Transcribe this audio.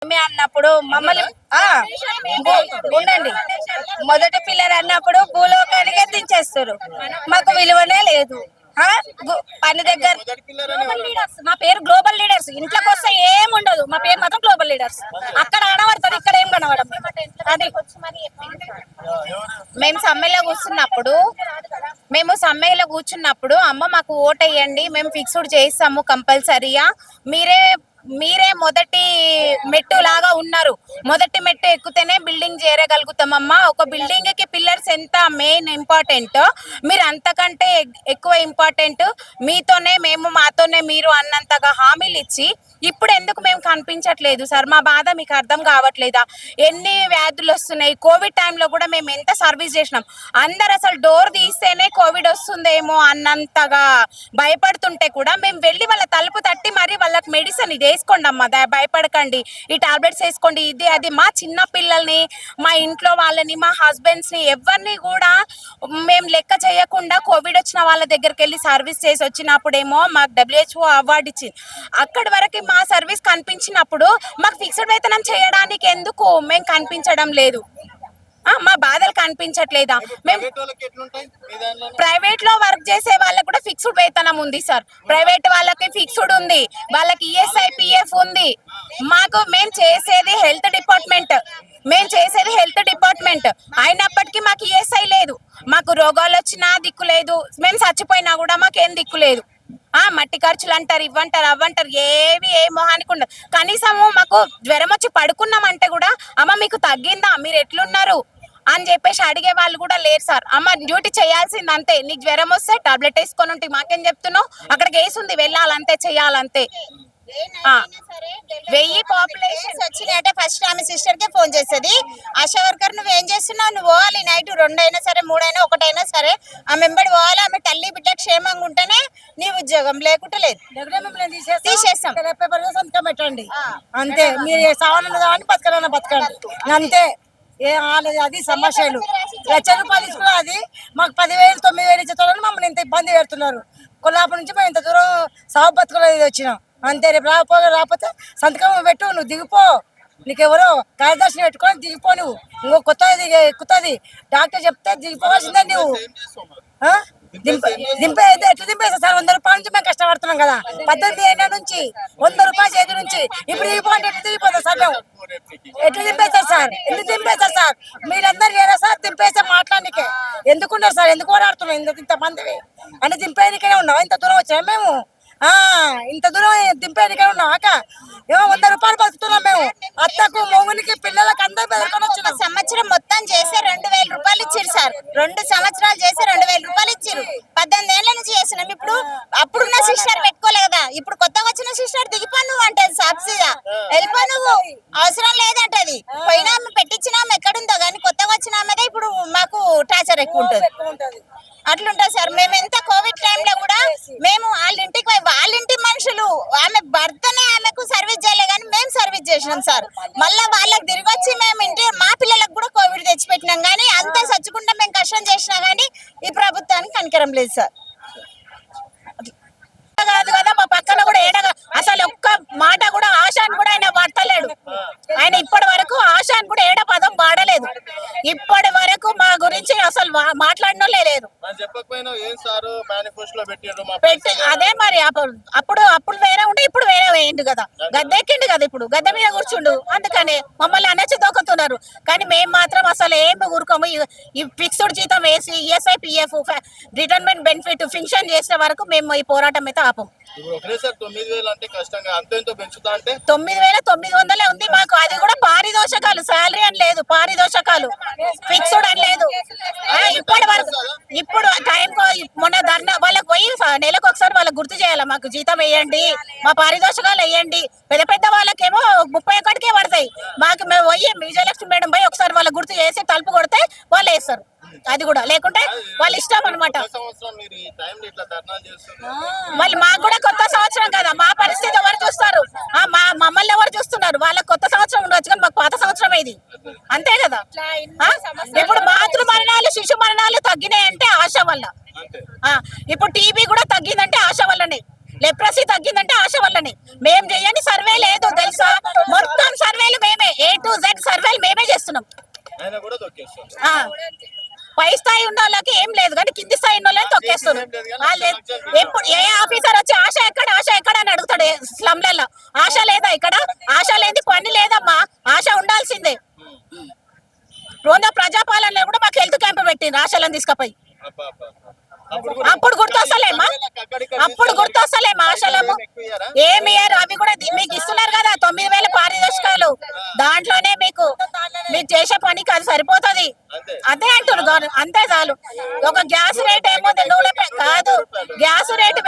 అన్నప్పుడు మమ్మల్ని ఉండండి మొదటి పిల్లలు అన్నప్పుడు భూలోకానికే దించేస్తారు. మాకు విలువనే లేదు. పని దగ్గర మా పేరు గ్లోబల్ లీడర్స్. ఇంట్లోకి వస్తే ఏం ఉండదు, మా పేరు మాత్రం గ్లోబల్ లీడర్స్. అక్కడ కనబడుతుంది, ఇక్కడ ఏం కనబడం. అది మేము సమ్మెలో కూర్చున్నప్పుడు అమ్మ మాకు ఓట్ వేయండి, మేము ఫిక్స్డ్ చేయిస్తాము కంపల్సరీగా, మీరే మొదటి మెట్టు లాగా ఉన్నారు, మొదటి మెట్టు ఎక్కుతేనే బిల్డింగ్ చేరగలుగుతామమ్మా. ఒక బిల్డింగ్ కి పిల్లర్స్ ఎంత మెయిన్ ఇంపార్టెంట్, మీరు అంతకంటే ఎక్కువ ఇంపార్టెంట్ మీతోనే మేము మాతోనే మీరు అన్నంతగా హామీలు ఇచ్చి ఇప్పుడు ఎందుకు మేము కనిపించట్లేదు సార్? మా బాధ మీకు అర్థం కావట్లేదా? ఎన్ని వ్యాధులు వస్తున్నాయి. కోవిడ్ టైంలో కూడా మేము ఎంత సర్వీస్ చేసినాం. అందరు అసలు డోర్ తీస్తేనే కోవిడ్ వస్తుందేమో అన్నంతగా భయపడుతుంటే కూడా మేము వెళ్ళి వాళ్ళ తలుపు తట్టి మరి వాళ్ళకి మెడిసిన్ ఇది వేసుకోండి అమ్మా, భయపడకండి, ఈ టాబ్లెట్స్ వేసుకోండి, ఇది అది, మా చిన్న పిల్లల్ని, మా ఇంట్లో వాళ్ళని, మా హస్బెండ్స్ ని ఎవరిని కూడా మేము లెక్క చేయకుండా కోవిడ్ వచ్చిన వాళ్ళ దగ్గరికి వెళ్ళి సర్వీస్ చేసి వచ్చినప్పుడేమో మాకు WHO అవార్డు ఇచ్చింది. అక్కడి వరకు మా సర్వీస్ కనిపించినప్పుడు మాకు ఫిక్స్డ్ వేతనం చేయడానికి ఎందుకు మేము కనిపించడం లేదు? మా బాధలు కనిపించట్లేదా? మేము ప్రైవేట్ లో వర్క్ చేసే వాళ్ళకి కూడా ఫిక్స్డ్ వేతనం ఉంది సార్. ప్రైవేట్ వాళ్ళకి ఫిక్స్డ్ ఉంది, వాళ్ళకి ESI PF ఉంది. మేము చేసేది హెల్త్ డిపార్ట్మెంట్ అయినప్పటికీ మాకు ESI లేదు. మాకు రోగాలు వచ్చినా దిక్కు లేదు, మేము చచ్చిపోయినా కూడా మాకేం దిక్కు లేదు. మట్టి ఖర్చులు అంటారు, ఇవ్వంటారు, అవ్వంటారు, ఏ మొహానికి ఉండదు. కనీసము మాకు జ్వరం వచ్చి పడుకున్నామంటే కూడా అమ్మ మీకు తగ్గిందా, మీరు ఎట్లున్నారు అని చెప్పేసి అడిగే వాళ్ళు కూడా లేరు సార్. అమ్మ డ్యూటీ చేయాల్సింది అంతే, నీకు జ్వరం వస్తే టాబ్లెట్ వేసుకొని ఉంటే మాకేం చెప్తున్నావు, అక్కడికి వేసింది వెళ్ళాలంతే, చెయ్యాలంతే. 1000 పాపులేషన్ వచ్చినాయంటే ఫస్ట్ ఆమె సిస్టర్ కే ఫోన్ చేస్తుంది, ఆశా వర్కర్ నువ్వేం చేస్తున్నావు, నువ్వు పోవాలి, నైట్ 2 అయినా సరే 3 అయినా 1 అయినా సరే ఆమె వెంబడి పోవాలి, ఆమె తల్లి బిడ్డ క్షేమంగా ఉంటేనే నీ ఉద్యోగం, లేకుంటే లేదు, తీసేస్తాం. సంతకం పెట్టండి అంతే, మీరు సావనన్న కానీ బతకనన్న బతకండి అంతే. అది సమస్యలు. 1,00,000 రూపాయలు తీసుకున్నా అది మాకు 10,000 9,000 ఇచ్చేతోళ్ళని మమ్మల్ని ఇంత ఇబ్బంది పెడుతున్నారు. కొల్లాపూర్ నుంచి మేము ఇంత దూరం సాగు బతుకులు వచ్చినాం అంతే. రేపు రాకపోతే సంతకం పెట్టు, నువ్వు దిగిపో, నీకెవరో కార్యదర్శిని పెట్టుకొని దిగిపో, నువ్వు ఇంకో కొత్తది ఎక్కుతుంది, డాక్టర్ చెప్తే దిగిపోవాల్సిందే నువ్వు. ఎట్లా దింపేస్తా సార్? 100 రూపాయల నుంచి మేము కష్టపడుతున్నాం కదా, 18 ఏళ్ళ నుంచి 100 రూపాయల చేతి నుంచి ఇప్పుడు దిగిపోతే ఎట్లా దిగిపోతాం సార్? మేము ఎట్లా దింపేస్తారు సార్? ఎందుకు దింపేస్తారు సార్? మీరందరూ లేరా సార్ దింపేస్తే మాట్లాడనికే? ఎందుకున్నారు సార్? ఎందుకు ఓడాడుతున్నాం ఇంతమంది అని? దింపేనికనే ఉన్నాం, ఇంత దూరం వచ్చాము మేము, ఇంత దూరం దింపేనికే ఉన్నాం. ఏమో 100 రూపాయలు బతుకుతున్నాం మేము, అత్తకు మొగునికి పిల్లలకు అందరూ బెదరుకొని వచ్చినాం. సంవత్సరం మొత్తం చేస్తే 2,000 రూపాయలు ఇచ్చారు సార్. 2 సంవత్సరాలు చేస్తే 2,000 రూపాయలు ఇచ్చారు. 18 ఏళ్ల నుంచి చేస్తున్నాం. ఇప్పుడు అప్పుడున్న సిస్టర్ పెట్టుకోలే కదా, ఇప్పుడు కొత్తగా వచ్చిన సిస్టర్ దిగిపో నువ్వు అంటే సబ్సిడీగా వెళ్ళిపో, నువ్వు అవసరం లేదంటది. పోయినా పెట్టించినాము ఎక్కడుందో కానీ కొత్తగా వచ్చినామదే ఇప్పుడు మాకు టార్చర్ ఎక్కువ ఉంటుంది. అట్లుంటుంది సార్. మేము ఎంత కోవిడ్ టైంలో కూడా మేము వాళ్ళ ఇంటి మనుషులు, ఆమె భర్తనే ఆమెకు సర్వీస్ చేయలే కానీ మేము సర్వీస్ చేసినాం సార్. మళ్ళీ వాళ్ళకి తిరిగి వచ్చి మేము మా పిల్లలకు కూడా కోవిడ్ తెచ్చిపెట్టినాం కానీ అంతా చచ్చుకుంటా మేము కష్టం చేసినా కానీ ఈ ప్రభుత్వానికి కనికరం లేదు సార్. కాదు కదా, మా పక్కన కూడా అసలు ఒక్క మాట కూడా ఆశాన్ కూడా ఆయన పడతలేడు. ఆయన ఇప్పటి వరకు ఆశాన్ కూడా ఏడ పదం వాడలేదు. ఇప్పటి వరకు మా గురించి అసలు మాట్లాడడం లేదు. అదే మరి అప్పుడు వేరే ఉంటే ఇప్పుడు వేరే వేయండు కదా, గద్దెక్కిండు కదా, ఇప్పుడు గద్దె మీద కూర్చుండు, అందుకని మమ్మల్ని అనచి దొక్కుతున్నారు. కానీ మేము మాత్రం అసలు ఏమి ఊరుకోము. ఈ ఫిక్స్డ్ జీతం వేసి ESI PF retirement benefit function చేసే వరకు మేము ఈ పోరాటం అయితే ఆపం. 9,900 ఉంది మాకు, అది కూడా పారితోషకాలు, శాలరీ అని లేదు, పారితోషకాలు ఫిక్స్డ్ అని లేదు. ఇప్పటి వరకు ఇప్పుడు టైం మొన్న ధర్నా వాళ్ళకి పోయి నెలకు ఒకసారి వాళ్ళకి గుర్తు చేయాలి, మాకు జీతం వేయండి, మా పారితోషకాలు వేయండి. పెద్ద వాళ్ళకేమో 31కే పడతాయి, మాకు మేము పోయి విజయలక్ష్మి మేడం పోయి ఒకసారి వాళ్ళకి గుర్తు చేసి తలుపు కొడితే వాళ్ళు వేస్తారు. అది కూడా లేకుంటే వాళ్ళ ఇష్టం అనమాట. మళ్ళీ మాకు కూడా కొత్త సంవత్సరం కదా, మా పరిస్థితి ఎవరు చూస్తారు? మమ్మల్ని ఎవరు చూస్తున్నారు? వాళ్ళకి కొత్త సంవత్సరం ఉండొచ్చు కానీ మాకు పాత సంవత్సరం ఇది, అంతే కదా. ఇప్పుడు మాతృ మరణాలు, శిశు మరణాలు తగ్గినాయంటే ఆశ వల్ల. ఇప్పుడు TB కూడా తగ్గిందంటే ఆశ వల్లనే. లెప్రసీ తగ్గిందంటే ఆశ వల్లనే. మేము చేయని సర్వే లేదు తెలుసా, మొత్తం సర్వేలు మేమే, A to Z సర్వేలు మేమే చేస్తున్నాం. ఆయన కూడా తొక్కేస్తారు. ఆ, పై స్థాయి ఉన్న వాళ్ళకి ఏం లేదు కానీ కింది స్థాయి ఉన్న వాళ్ళని తొక్కేస్తున్నారు. వాళ్ళు ఎప్పుడు ఏ ఆఫీసర్ వచ్చి ఆశ ఎక్కడ అని అడుగుతాడు స్లమ్లలో. ఆశ లేదా ఇక్కడ? ఆశ లేని పని లేదమ్మా, ఆశ ఉండాల్సిందే. ప్రజాపాలనలో కూడా మాకు హెల్త్ క్యాంప్ పెట్టిండ్రు ఆశలను తీసుకుపోయి. అబ్బా, అబ్బా, అబ్బా. అప్పుడు గుర్తొస్తలేమా? అప్పుడు గుర్తొస్తలేమా ఆశలము? ఏమి ఇయ్యరు, అవి కూడా మీకు ఇస్తున్నారు కదా 9,000 పారితోషికాలు. దాంట్లోనే మీకు చేసే పనికి అది సరిపోతుంది. అదే అంటున్నారు గవర్నమెంట్, అంతే చాలు. ఒక గ్యాస్ రేట్ ఏమో నూనె కాదు, గ్యాస్ రేటు